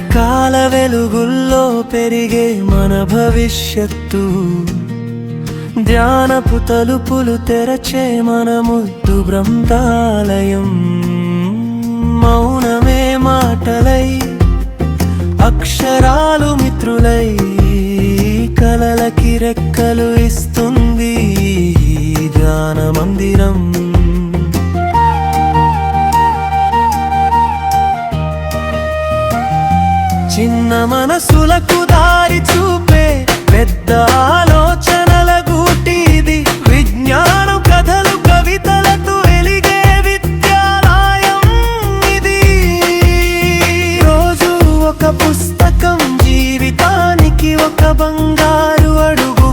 పుస్తకాల వెలుగుల్లో పెరిగే మన భవిష్యత్తు, ధ్యానపు తలుపులు తెరచే మన ముద్దు గ్రంథాలయం. మౌనమే మాటలై, అక్షరాలు మిత్రులై, కలలకి రెక్కలు ఇస్తుంది ధ్యాన మందిరం. చిన్న మనసులకు దారి చూపే పెద్ద ఆలోచనల గూటిది, విజ్ఞానం కథలు కవితలతో వెలిగే విద్యాలయం ఇది. రోజు ఒక పుస్తకం, జీవితానికి ఒక బంగారు అడుగు.